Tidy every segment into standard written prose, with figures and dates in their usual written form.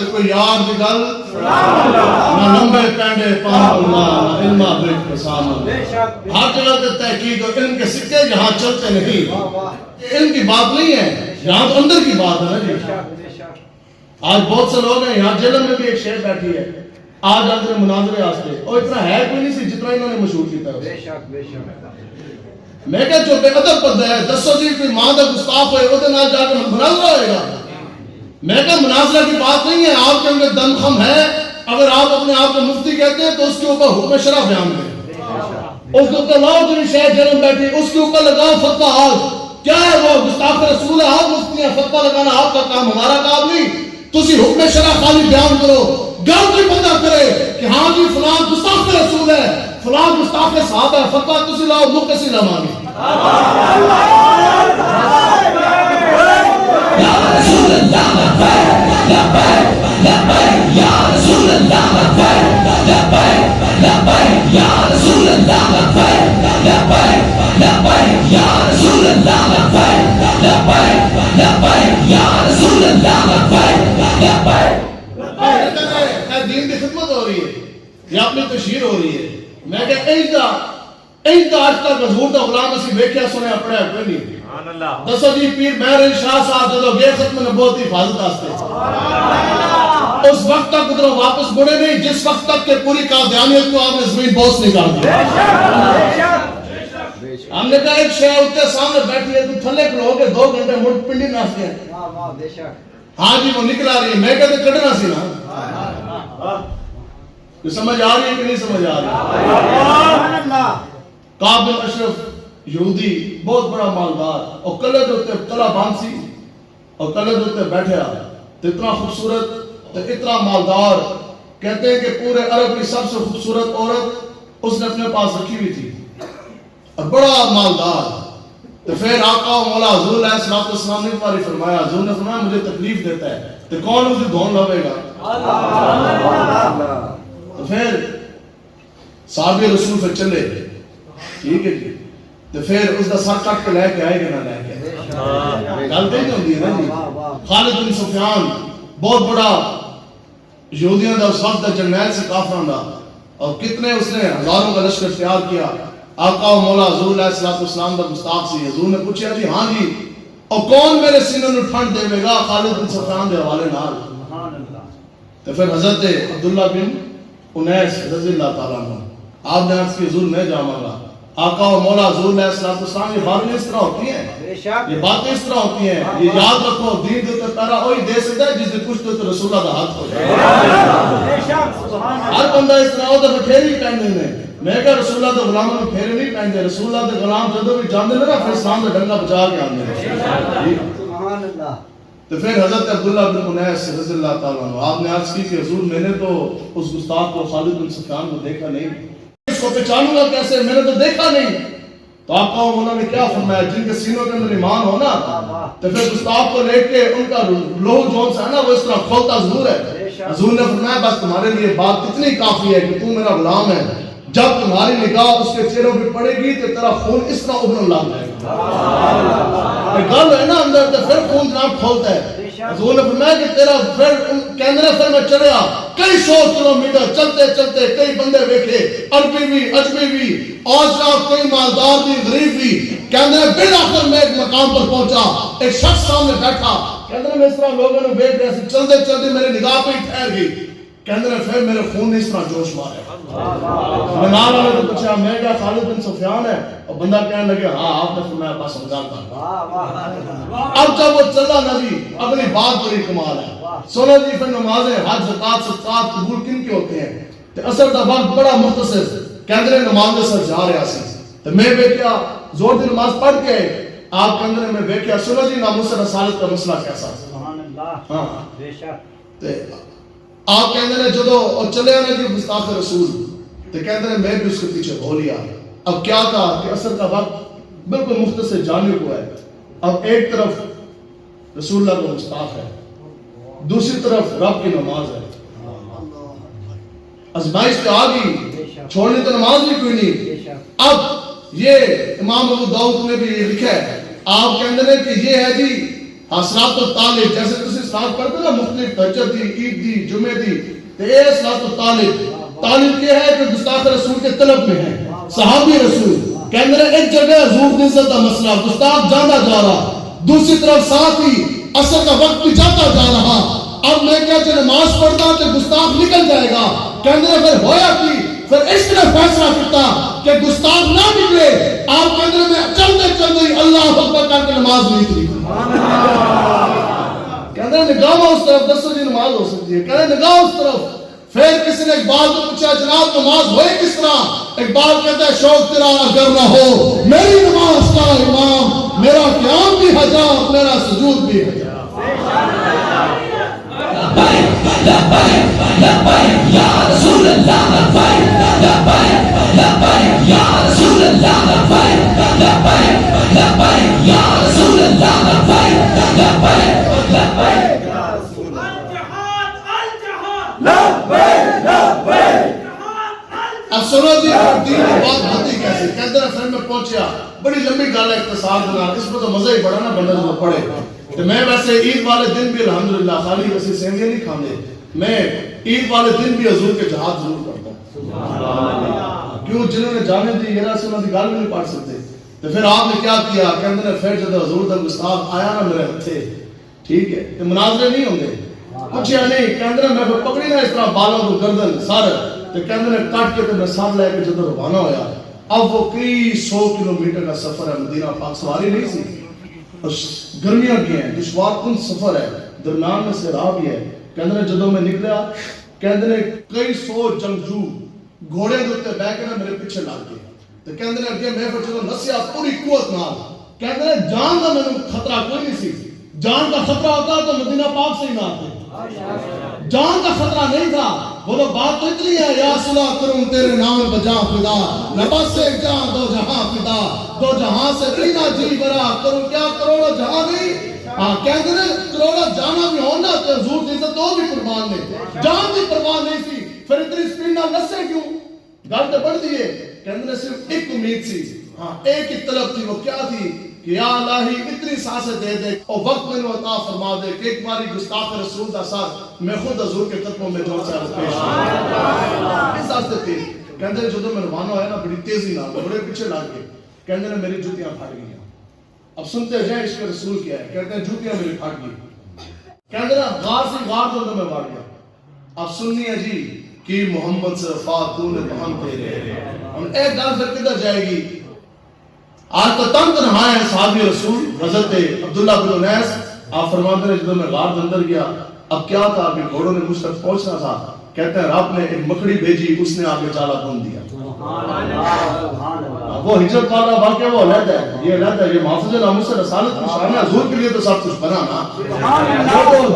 تے کوئی یار دی گل نہ لمبے پینڈے پاک اللہ نہ علمہ بیٹ پسام ہر جگہ تے تحقیق اور علم کے سکے یہاں چلتے نہیں علم کی بات نہیں ہے یہاں تو اندر کی بات ہے نا جی آج بہت سے لوگ ہیں یہاں جیلن میں بھی ایک شیخ بیٹھی ہے آج آدھے مناظرے آستے اور اتنا ہے کوئی نہیں سی جتنا انہوں نے مشہور کیتا ہے میں کہا جو بے ادب بندہ ہے دسو جی کوئی ماں دا گستاخ ہوئے وہ دے نال جا کے مناظرہ ہوئے گا میں کہا مناظرہ کی بات نہیں ہے آپ کے اندر دم خم ہے اگر آپ اپنے آپ کو مفتی کہتے ہیں تو اس کے اوپر حکم شرع بیان کریں اس کے اوپر لاؤ جو شیخ جنم بیٹھی اس کے اوپر لگاؤ فتوہ آج کیا ہے وہ گستاخ رسول ہے آپ مفتی ہیں فتوہ لگانا آپ کا کام ہمارا کام نہیں تسی حکم شرع خالی بیان کرو گل کوئی بندہ کرے کہ ہاں جی فلاں گستاخ رسول ہے فلاں گستاخ صحابہ ہے فتوہ تسی لاؤ مکسی نہ مانی یا رسول اللہ لبیک لبیک لبیک یا رسول اللہ لبیک لبیک لبیک یا رسول اللہ لبیک لبیک لبیک یا رسول اللہ لبیک لبیک لبیک یا رسول اللہ لبیک لبیک دین کی خدمت ہو رہی ہے یا اپنی تشہیر ہو رہی ہے میں کہ ایجا آج تک حضور دا غلام اسی ویکھیا سنیا پڑھیا کوئی نہیں دسو جی پیر مہر شاہ صاحب جدو گئے ختم نبوت کی حفاظت واسطے اس وقت تک ادھروں واپس مڑے نہیں جس وقت تک کہ پوری قادیانیت کو آپ نے زمین بوس نکال دیا ہم نے کہا ایک شیعہ اتنے سامنے بیٹھی ہے تو تھلے کھلو کے 2 گھنٹے مڑ پنڈی ناس گئے ہاں جی وہ نکل آ رہی ہے میں کہتے کٹنا سی نا سمجھ آ رہی ہے کہ نہیں سمجھ آ رہی کعب بن اشرف یہودی بہت بڑا مالدار اور کلے دوتے کلا بان سی اور کلے دوتے بیٹھے آ تو اتنا خوبصورت تو اتنا مالدار کہتے ہیں کہ پورے عرب کی سب سے خوبصورت عورت اس نے اپنے پاس رکھی ہوئی تھی اور بڑا مالدار تو پھر آقا و مولا حضور علیہ السلام نے تمہاری فرمایا حضور نے فرمایا مجھے تکلیف دیتا ہے تو کون اسے دھون لوے گا تو پھر صحابی رسول پھر چلے ٹھیک ہے جی تو پھر اس کا سر کٹ کے لے کے آئے گا نہ لے کے گل دے جو ہوندی ہے نا جی خالد بن سفیان بہت بڑا یہودیوں دا اس وقت دا جرنیل سے کافران دا اور کتنے اس نے ہزاروں کا لشکر تیار کیا آقا و مولا حضور علیہ السلام دا مستاق سی حضور نے پوچھا جی ہاں جی اور کون میرے سینے نو ٹھنڈ دے گا خالد بن سفیان دے حوالے نال تو پھر حضرت عبداللہ بن انیس رضی اللہ تعالیٰ عنہ آپ نے عرض کی حضور میں جاؤں گا آقا و مولا حضور علیہ السلام یہ باتیں اس طرح ہوتی ہیں یہ باتیں اس طرح ہوتی ہیں یہ یاد رکھو دین دیتے پیرا وہی دے سکتا ہے جس نے کچھ تو رسول اللہ دا ہاتھ ہو جائے ہر بندہ اس طرح ہوتا ہے پھیری پہننے میں میں کہا رسول اللہ دا غلاموں نے پھیرے نہیں پہنتے رسول اللہ دا غلام جدو بھی جاندے نا پھر اسلام دا ڈنگا بچا کے آندے تو پھر حضرت عبداللہ بن انیس رضی اللہ تعالیٰ عنہ آپ نے عرض کی کہ حضور میں نے تو اس گستاخ کو خالد بن سفیان کو دیکھا نہیں اس کو پہچانوں گا کیسے میں نے تو دیکھا نہیں تو آپ کو انہوں نے کیا فرمایا جن کے سینوں کے اندر ایمان ہو نا تو پھر گستاخ کو لے کے ان کا لوہ جون سا ہے نا وہ اس طرح کھولتا حضور ہے حضور نے فرمایا بس تمہارے لیے بات اتنی کافی ہے کہ تم میرا غلام ہے جب تمہاری نگاہ اس کے چہروں پہ پڑے گی تو تیرا خون اس طرح ابلنے لگ جائے گا گل ہے نا اندر تو پھر خون جناب کھولتا ہے حضور نے فرمایا کہ تیرا کیمرے پھر میں چڑھیا کئی 100 کلومیٹر چلتے چلتے کئی بندے دیکھے عربی بھی اجمی بھی اور کوئی مالدار بھی غریب بھی کیمرے بالآخر میں ایک مقام پر پہنچا ایک شخص سامنے بیٹھا کیمرے میں اس طرح لوگوں نے بیٹھ رہے چلتے چلتے میرے نگاہ پہ ہی ٹھہر گئی کہندے پھر میرے خون نے اس طرح جوش مارے میں نال والے کو پوچھا میں کیا خالد بن سفیان ہے اور بندہ کہنے لگے ہاں آپ نے فرمایا بس سمجھاتا اب جب وہ چلا نا جی اپنی بات بڑی کمال ہے سونا جی پھر نمازیں حج زکات صدقات قبول کن کے ہوتے ہیں تو اثر دا وقت بڑا مختصر کہندے نماز میں سر جا رہا سی تو میں بیٹھیا زور دی نماز پڑھ کے آپ کہندے میں بیٹھیا سونا جی ناموس رسالت کا مسئلہ کیسا سبحان اللہ ہاں بے شک آپ کہندے نے جدو اور چلے آنے کی گستاخ رسول تو کہندے نے میں بھی اس کے پیچھے ہو لیا اب کیا تھا کہ اثر کا وقت بالکل مختصر جانے کو ہے اب ایک طرف رسول اللہ کا گستاخ ہے دوسری طرف رب کی نماز ہے ازمائش پہ آ گئی چھوڑنے تو نماز بھی کوئی نہیں اب یہ امام ابو داؤد نے بھی یہ لکھا ہے آپ کہندے نے کہ یہ ہے جی صلاۃ الطالب جیسے تسی صلاۃ پڑھتے نا مختلف تہجد دی عید دی جمعے دی تے اے صلاۃ الطالب طالب یہ ہے کہ گستاخ رسول کے طلب میں ہے صحابی رسول کہندے ایک جگہ حضور دی عزت دا مسئلہ گستاخ جانا جا رہا دوسری طرف ساتھ ہی عصر کا وقت بھی جاتا جا رہا اب میں کیا جو نماز پڑھتا تو گستاخ نکل جائے گا کہندے پھر ہویا کی پھر اس نے فیصلہ کیتا کہ گستاخ نہ نکلے آپ کہندے میں چلتے چلتے اللہ اکبر کر کے نماز نہیں تھی کہندے نگاہ اس طرف دسو جی نماز ہو سکتی ہے کہندے نگاہ اس طرف پھر کسی نے اقبال کو پوچھا جناب نماز ہوئے کس طرح اقبال کہتا ہے شوق تیرا اگر نہ ہو میری نماز کا امام میرا قیام بھی حجاب میرا سجود بھی حجاب لبیک لبیک لبیک یا رسول اللہ لبیک لبیک لبیک یا رسول اللہ لبیک لبیک لبیک یا رسول اللہ لبیک لبیک لبیک اب سنو جی دین کی بات ہوتی کیسے کہتے ہیں فرم میں پہنچیا بڑی لمبی گال ہے اقتصاد دنا اس میں تو مزہ ہی بڑا نا بندہ جو پڑے تو میں ویسے عید والے دن بھی الحمدللہ خالی ویسے سینگے نہیں کھانے میں عید والے دن بھی حضور کے جہاد ضرور کرتا ہوں کیوں جنہوں نے جانے دی یہ راسے انہوں نے گال بھی نہیں پڑھ سکتے تو پھر آپ نے کیا کیا کہتے ہیں پھر جب حضور دا گستاخ آیا نا میرے ہتھے ٹھیک ہے تو مناظرے نہیں ہوں گے کچھ یا نہیں کہتے ہیں میں پکڑی نا اس طرح بالوں کو گردن سارے تو کہتے ہیں کٹ کے تو میں ساتھ لے کے جدو روانہ ہویا اب وہ کئی 100 کلومیٹر کا سفر ہے مدینہ پاک سواری نہیں سی اور گرمیاں کی ہیں دشوار کن سفر ہے درمیان میں سے راہ بھی ہے کہتے ہیں جدو میں نکلیا کہتے ہیں کئی 100 جنگجو گھوڑے دوتے بے کے میرے پیچھے لگ گئے تو کہتے ہیں اگے میں پھر جدو نسیا پوری قوت نال کہتے ہیں جان کا میں خطرہ کوئی نہیں سی جان کا خطرہ ہوتا تو مدینہ پاک سے ہی نہ آتے جان کا خطرہ نہیں تھا بولو بات تو اتنی ہے یا صلح کروں تیرے نام بجا فدا نبس ایک جہاں دو جہاں فدا دو جہاں سے تینا جی برا کروں کیا کروڑا جہاں نہیں کہتے ہیں کروڑا جانا بھی ہونا تو حضور کی عزت تو بھی قربان نہیں جان بھی قربان نہیں سی پھر اتنی سپیڈ نہ نسے کیوں گل تو بڑھ دیئے کہتے ہیں صرف ایک امید سی ایک ہی طلب تھی وہ کیا تھی کہ یا الہی اتنی سانسیں دے دے اور وقت میں عطا فرما دے کہ ایک باری گستاخ رسول دا ساتھ میں خود حضور کے قدموں میں جوڑ سے پیش اس سانستے تھی کہندے جدو میں روانہ ہویا نا بڑی تیزی نہ بڑے پیچھے لگ گئے کہندے نے میری جوتیاں پھٹ گئی اب سنتے جائیں عشق رسول کیا ہے کہتے ہیں جوتیاں میری پھٹ گئی کہندے نا غار سے غار دو میں بڑھ گیا اب سننی ہے جی کہ محمد سے فاتون ہم تیرے ہم ایک گال سے کدھر جائے گی آج تو تن تنہا ہے صحابی رسول حضرت عبداللہ بن انیس آپ فرماتے ہیں جب میں غار اندر گیا اب کیا تھا کہ گھوڑوں نے مجھ تک پہنچنا تھا کہتے ہیں رب نے ایک مکڑی بھیجی اس نے آگے جالا بن دیا وہ ہجرت والا واقعہ وہ علیحدہ ہے یہ علیحدہ ہے یہ محافظ ناموس رسالت کی شان ہے حضور کے لیے تو سب کچھ بنا نا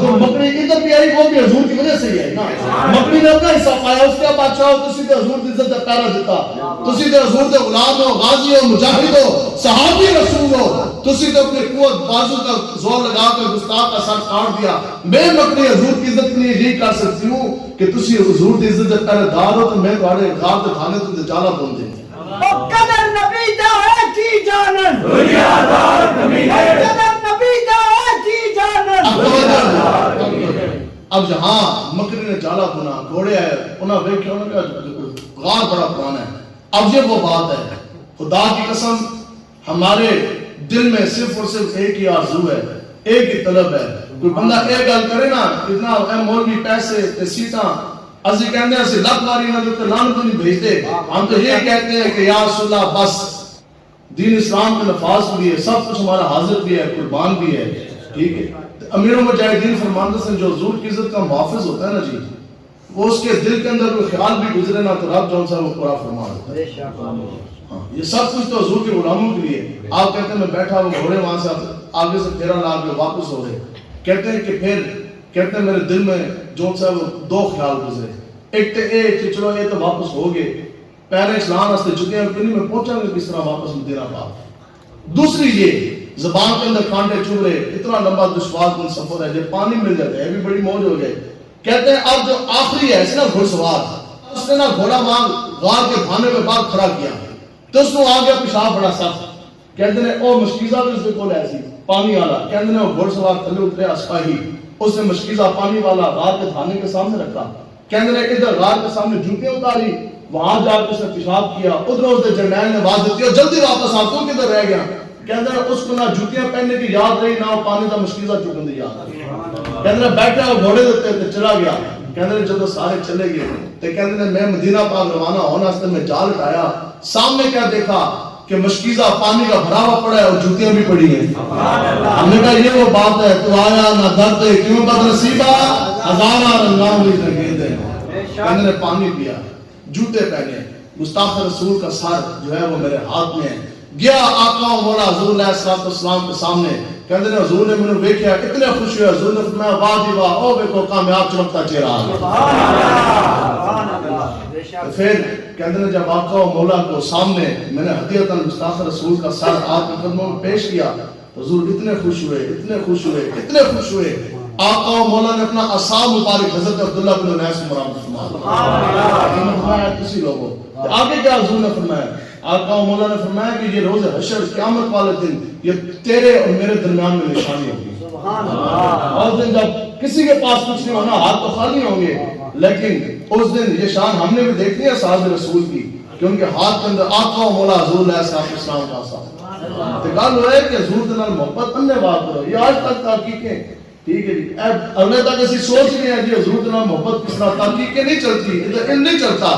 جو مکڑی ادھر بھی آئی وہ بھی حضور کی وجہ سے ہی ہے نا مکڑی نے اپنا حصہ پایا اس کے بادشاہ ہو تسی تے حضور کی عزت کا پیرا دیتا تسی تے حضور دے غلام ہو غازی ہو مجاہد ہو صحابی رسول ہو تسی تے اپنے قوت بازو کا زور لگا کر گستاخ کا سر کاٹ دیا میں مکڑی حضور کی عزت کے لیے یہی کر سکتی ہوں کہ تسی حضور کی عزت کا پیرا دار ہو تو میں تمہارے غار دے کھانے تو جالا بن دیں قدر نبی دا ہے کی جانن دنیا دار کمی ہے قدر نبی دا ہے کی جانن اب جہاں مکری نے جالا بنا گھوڑے آئے انہاں دیکھا انہوں نے غار بڑا پرانا ہے اب یہ وہ بات ہے خدا کی قسم ہمارے دل میں صرف اور صرف ایک ہی آرزو ہے ایک ہی طلب ہے کوئی بندہ ایک گل کرے نا اتنا اے مولوی پیسے تے سیٹاں ازی کہندے ہیں لکھ ماری نہ تو لعنت نہیں بھیجتے ہم تو یہ کہتے ہیں کہ یا رسول اللہ بس دین اسلام کے نفاذ بھی ہے سب کچھ ہمارا حاضر بھی ہے قربان بھی ہے ٹھیک ہے امیر مجاہدین فرماندہ سے جو حضور کی عزت کا محافظ ہوتا ہے نا جی وہ اس کے دل کے اندر کوئی خیال بھی گزرے نا تو رب جون صاحب وہ پورا فرما دیتا ہے یہ سب کچھ تو حضور کے غلاموں کے لیے آپ کہتے ہیں میں بیٹھا وہ گھوڑے وہاں سے آگے سے پھیرا لا کے واپس ہو گئے کہتے ہیں کہ پھر کہتے ہیں میرے دل میں جون صاحب دو خیال گزرے ایک تے ایک کہ چلو یہ تو واپس ہو گئے پہلے اسلام ہستے چکے ہیں کہ نہیں میں پہنچا گا کس طرح واپس مدینہ پاک دوسری یہ زبان کے اندر کانٹے چوب رہے اتنا لمبا دشوار کن سفر ہے جب پانی مل جاتا ہے بھی بڑی موج ہو گئے کہتے ہیں اب جو آخری ہے نا گھڑ سوار اس نے نا گھوڑا مانگ غار کے بھانے میں باغ کھڑا کیا تو اس کو آ گیا پیشاب بڑا سخت کہتے ہیں او مشکیزہ بھی اس کو ایسی پانی والا کہندے نے وہ گھوڑ سوار تھلے اتریا سپاہی اس نے مشکیزہ پانی والا غار کے تھانے کے سامنے رکھا کہندے نے ادھر غار کے سامنے جوتیاں اتاری وہاں جا کے اس نے پیشاب کیا ادھر اس نے جرنیل نے آواز دیتی اور جلدی واپس آ تو کدھر رہ گیا کہندے نے اس کو نہ جوتیاں پہننے کی یاد رہی نہ پانی کا مشکیزہ چکن دی یاد رہی کہندے نے بیٹھا اور گھوڑے دیتے تے چلا گیا کہندے نے جب سارے چلے گئے تے کہندے نے میں مدینہ پاک روانہ ہونے واسطے میں جال اٹھایا سامنے کیا دیکھا کہ مشکیزہ پانی کا بھرا ہوا پڑا ہے اور جوتیاں بھی پڑی ہیں ہم نے کہا یہ وہ بات ہے تو آیا نہ درد کیوں بد نصیبہ ہزارہ رنگاں ہوئی ترگید ہے کہندے نے پانی پیا جوتے پہنے گستاخ رسول کا سر جو ہے وہ میرے ہاتھ میں ہے گیا آقا و مولا حضور علیہ السلام کے سامنے کہندے نے حضور نے مجھے دیکھا اتنے خوش ہوئے حضور نے فرمایا واہ جی واہ او دیکھو کامیاب چمکتا چہرہ پھر کہندے نے جب آقا و مولا کو سامنے میں نے ہدیۃ گستاخ رسول کا سر آپ کے قدموں میں پیش کیا حضور اتنے خوش ہوئے اتنے خوش ہوئے اتنے خوش ہوئے آقا و مولا نے اپنا عصا مبارک حضرت عبداللہ بن انیس مرحمت فرمایا کسی لوگوں آگے کیا حضور نے فرمایا آقا و مولا نے فرمایا کہ یہ روز حشر قیامت والے دن یہ تیرے اور میرے درمیان میں نشانی ہوگی اور دن جب کسی کے پاس کچھ نہیں ہونا ہاتھ تو خالی ہوں گے لیکن اس دن یہ شان ہم نے بھی دیکھنی ہے صحابہ رسول کی کہ ان کے ہاتھ کے اندر آقا و مولا حضور علیہ السلام کا عصا تو گل ہے کہ حضور کے نال محبت اننے بات کرو یہ آج تک تحقیقیں ٹھیک ہے جی اگلے تک اسی سوچ رہے ہیں جی حضور کے نال محبت کس طرح تحقیقیں نہیں چلتی علم نہیں چلتا